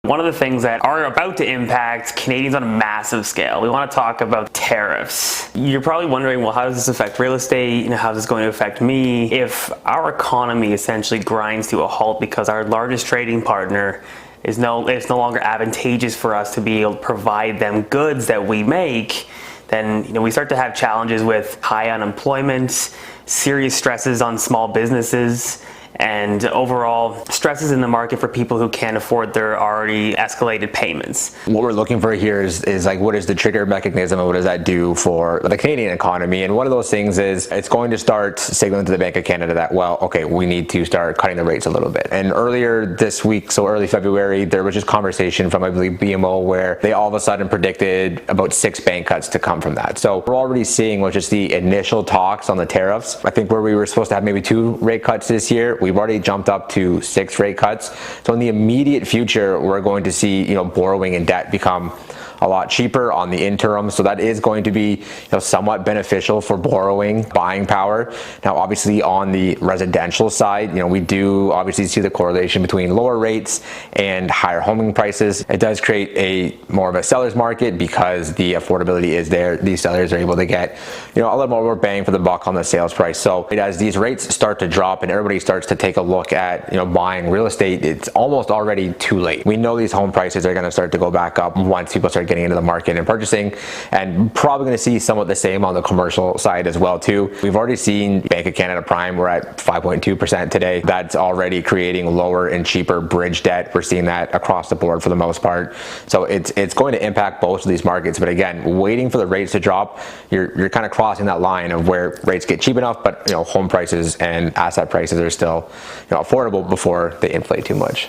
One of the things that are about to impact Canadians on a massive scale, we want to talk about tariffs. You're probably wondering, well, how does this affect real estate? How is this going to affect me? If our economy essentially grinds to a halt because our largest trading partner it's no longer advantageous for us to be able to provide them goods that we make, then we start to have challenges with high unemployment, serious stresses on small businesses, and overall stresses in the market for people who can't afford their already escalated payments. What we're looking for here is like, what is the trigger mechanism and what does that do for the Canadian economy? And one of those things is it's going to start signaling to the Bank of Canada that, well, okay, we need to start cutting the rates a little bit. And earlier this week, so early February, there was just conversation from, I believe, BMO, where they all of a sudden predicted about 6 bank cuts to come from that. So we're already seeing with just the initial talks on the tariffs. I think where we were supposed to have maybe 2 rate cuts this year, we've already jumped up to 6 rate cuts. So in the immediate future, we're going to see, borrowing and debt become a lot cheaper on the interim. So that is going to be, somewhat beneficial for borrowing, buying power. Now, obviously on the residential side, we do obviously see the correlation between lower rates and higher homing prices. It does create a more of a seller's market because the affordability is there. These sellers are able to get, a little more bang for the buck on the sales price. So as these rates start to drop and everybody starts to take a look at, buying real estate, it's almost already too late. We know these home prices are going to start to go back up once people start getting into the market and purchasing, and probably going to see somewhat the same on the commercial side as well too. We've already seen Bank of Canada Prime, we're at 5.2% today. That's already creating lower and cheaper bridge debt. We're seeing that across the board for the most part. So it's going to impact both of these markets. But again, waiting for the rates to drop, you're kind of crossing that line of where rates get cheap enough, but home prices and asset prices are still affordable before they inflate too much.